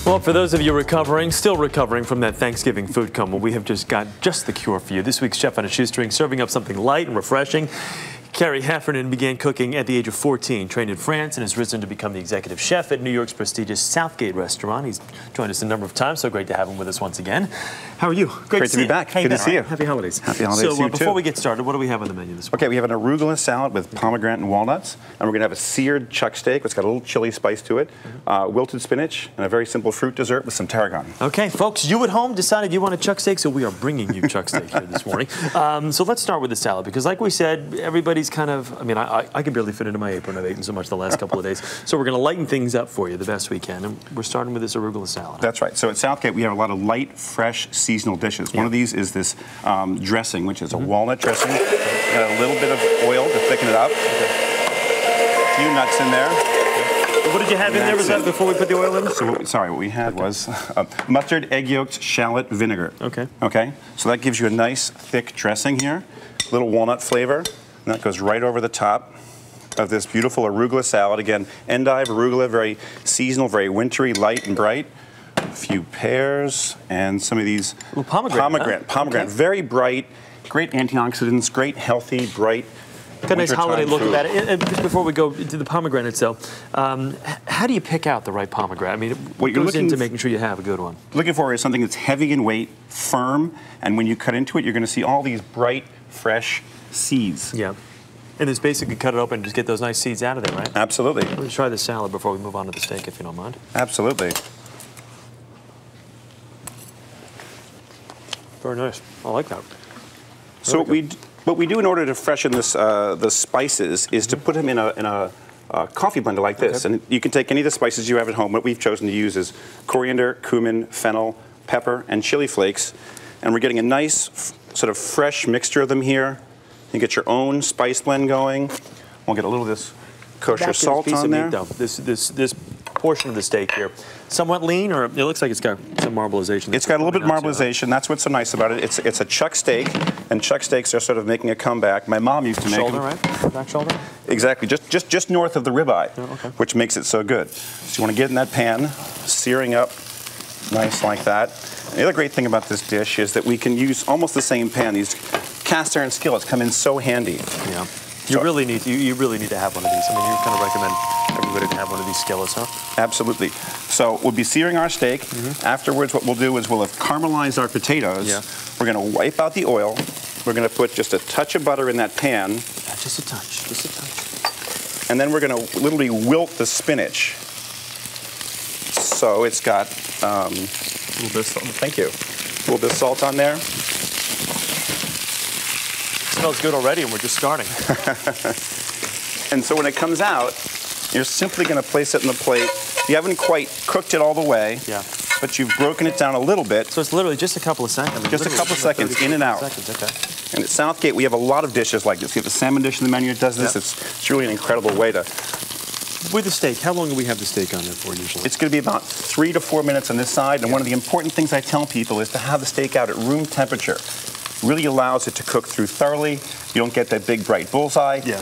Well, for those of you still recovering from that Thanksgiving food coma, we have just got the cure for you. This week's Chef on a Shoestring, serving up something light and refreshing. Carrie Heffernan began cooking at the age of 14, trained in France, and has risen to become the executive chef at New York's prestigious Southgate restaurant. He's joined us a number of times, so great to have him with us once again. How are you? Great to be back. Good to see you. Happy holidays. Happy holidays to you too. Before we get started, what do we have on the menu this week? Okay, we have an arugula salad with pomegranate and walnuts, and we're going to have a seared chuck steak. It's got a little chili spice to it, wilted spinach, and a very simple fruit dessert with some tarragon. Okay, folks, you at home decided you want a chuck steak, so we are bringing you chuck steak here this morning. So let's start with the salad, because like we said, everybody's kind of, I mean, I can barely fit into my apron. I've eaten so much the last couple of days. So we're going to lighten things up for you the best we can. And we're starting with this arugula salad. That's right. So at Southgate, we have a lot of light, fresh, seasonal dishes. One of these is this dressing, which is a walnut dressing. Got a little bit of oil to thicken it up. A few nuts in there. What did you have in there? Was that before we put the oil in? So what we had was mustard, egg yolks, shallot, vinegar. Okay. Okay. So that gives you a nice, thick dressing here. A little walnut flavor. And that goes right over the top of this beautiful arugula salad. Again, endive, arugula, very seasonal, very wintry, light and bright. A few pears and some of these pomegranate. Okay. Very bright, great antioxidants, great, healthy, bright. Got a nice holiday look about it. And just before we go into the pomegranate itself, how do you pick out the right pomegranate? I mean, what goes into making sure you have a good one? Looking for is something that's heavy in weight, firm, and when you cut into it, you're going to see all these bright, fresh seeds. Yeah. And just basically cut it open and just get those nice seeds out of there, right? Absolutely. Let me try the salad before we move on to the steak, if you don't mind. Absolutely. Very nice. I like that. So what we do in order to freshen this, the spices is to put them in a coffee blender like this. Okay. And you can take any of the spices you have at home. What we've chosen to use is coriander, cumin, fennel, pepper, and chili flakes. And we're getting a nice sort of fresh mixture of them here. You get your own spice blend going. We'll get a little of this kosher salt on there. This portion of the steak here, somewhat lean, or it looks like it's got some marbleization. It's got a little bit of marbleization. That's what's so nice about it. It's a chuck steak, and chuck steaks are sort of making a comeback. My mom used to make shoulder, right? Back shoulder. Exactly, just north of the ribeye, okay. Which makes it so good. So you want to get in that pan, searing up, nice like that. And the other great thing about this dish is that we can use almost the same pan. These cast iron skillets come in so handy. Yeah. You really need to have one of these. I mean, you kind of recommend everybody to have one of these skillets, huh? Absolutely. So we'll be searing our steak. Afterwards, what we'll do is we'll have caramelized our potatoes. Yeah. We're going to wipe out the oil. We're going to put just a touch of butter in that pan. Yeah, just a touch, just a touch. And then we're going to literally wilt the spinach. So it's got a little bit of salt. Thank you. A little bit of salt on there. Smells good already, and we're just starting. And so when it comes out, you're simply going to place it in the plate. You haven't quite cooked it all the way, but you've broken it down a little bit. So it's literally just a couple of seconds. Just a couple of seconds, in and out. Okay. And at Southgate, we have a lot of dishes like this. We have the salmon dish in the menu that does this. It's really an incredible way to... With the steak, how long do we have the steak on there for usually? It's going to be about 3 to 4 minutes on this side. And one of the important things I tell people is to have the steak out at room temperature. Really allows it to cook through thoroughly. You don't get that big bright bullseye. Yeah.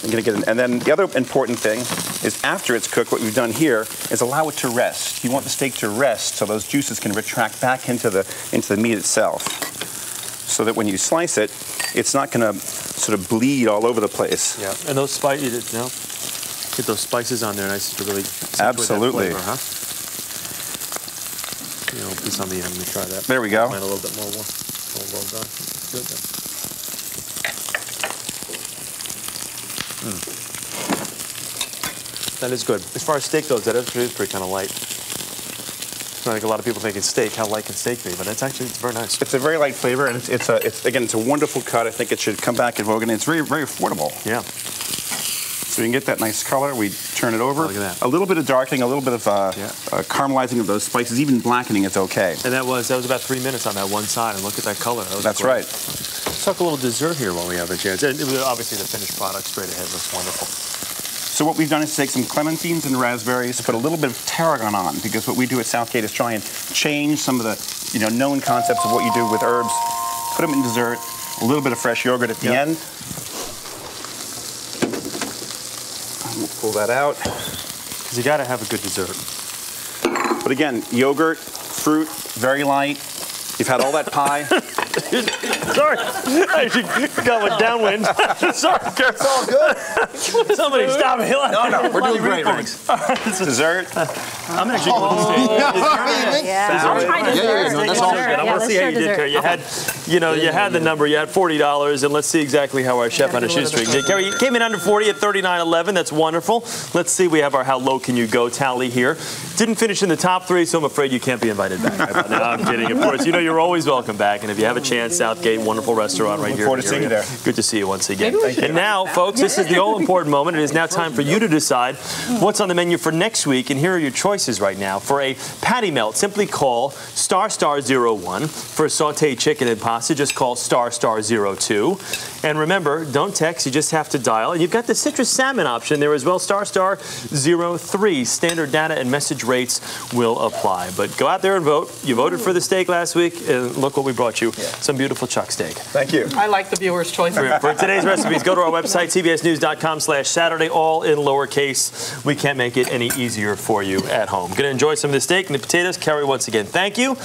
You're gonna get and then the other important thing is after it's cooked, what we've done here is allow it to rest. You want the steak to rest so those juices can retract back into the meat itself. So that when you slice it, it's not gonna sort of bleed all over the place. Yeah. And those spices, get those spices on there nice to really absolutely. That flavor, huh? Piece on the end. Let me try that. There we go. Mine a little bit more. Well done. Good then. That is good. As far as steak goes, that is pretty kind of light. It's not like a lot of people think it's steak. How light can steak be? But it's very nice. It's a very light flavor, and it's a wonderful cut. I think it should come back in vogue, and it's very, very affordable. Yeah. So you can get that nice color. We turn it over. Look at that. A little bit of darkening, a little bit of caramelizing of those spices, even blackening, it's okay. And that was about 3 minutes on that one side, and look at that color. That's right. Let's talk a little dessert here while we have a chance. And obviously the finished product straight ahead looks wonderful. So what we've done is take some clementines and raspberries, put a little bit of tarragon on, because what we do at Southgate is try and change some of the known concepts of what you do with herbs. Put them in dessert, a little bit of fresh yogurt at the end. We'll pull that out. Because you got to have a good dessert. But again, yogurt, fruit, very light. You've had all that pie. Sorry, I got with downwind. Sorry, It's all good. somebody stop me. No, we're doing great, Rick. Dessert. I'm actually going to steak. I'll try dessert. No, that's all good. I want to see how you did, Carrie. You had, you had the number. You had $40, and let's see exactly how our chef on a shoestring did. Carrie, you came in under 40 at $39.11. That's wonderful. Let's see. We have our how low can you go tally here. Didn't finish in the top 3, so I'm afraid you can't be invited back. No, I'm kidding. Of course, you're always welcome back. And if you have a chance, Southgate, wonderful restaurant right here. Look forward to seeing you there. Good to see you once again. And now, folks, this is the all-important moment. It is now time for you to decide what's on the menu for next week. And here are your choices right now. For a patty melt, simply call *01. For a sauteed chicken and pasta, just call *02. And remember, don't text. You just have to dial. And you've got the citrus salmon option there as well, *03. Standard data and message rates will apply. But go out there and vote. You voted for the steak last week, and look what we brought you. Some beautiful chuck steak. Thank you. I like the viewer's choice. For today's recipes, go to our website, cbsnews.com/Saturday, all in lowercase. We can't make it any easier for you at home. Going to enjoy some of the steak and the potatoes. Carrie, once again, thank you.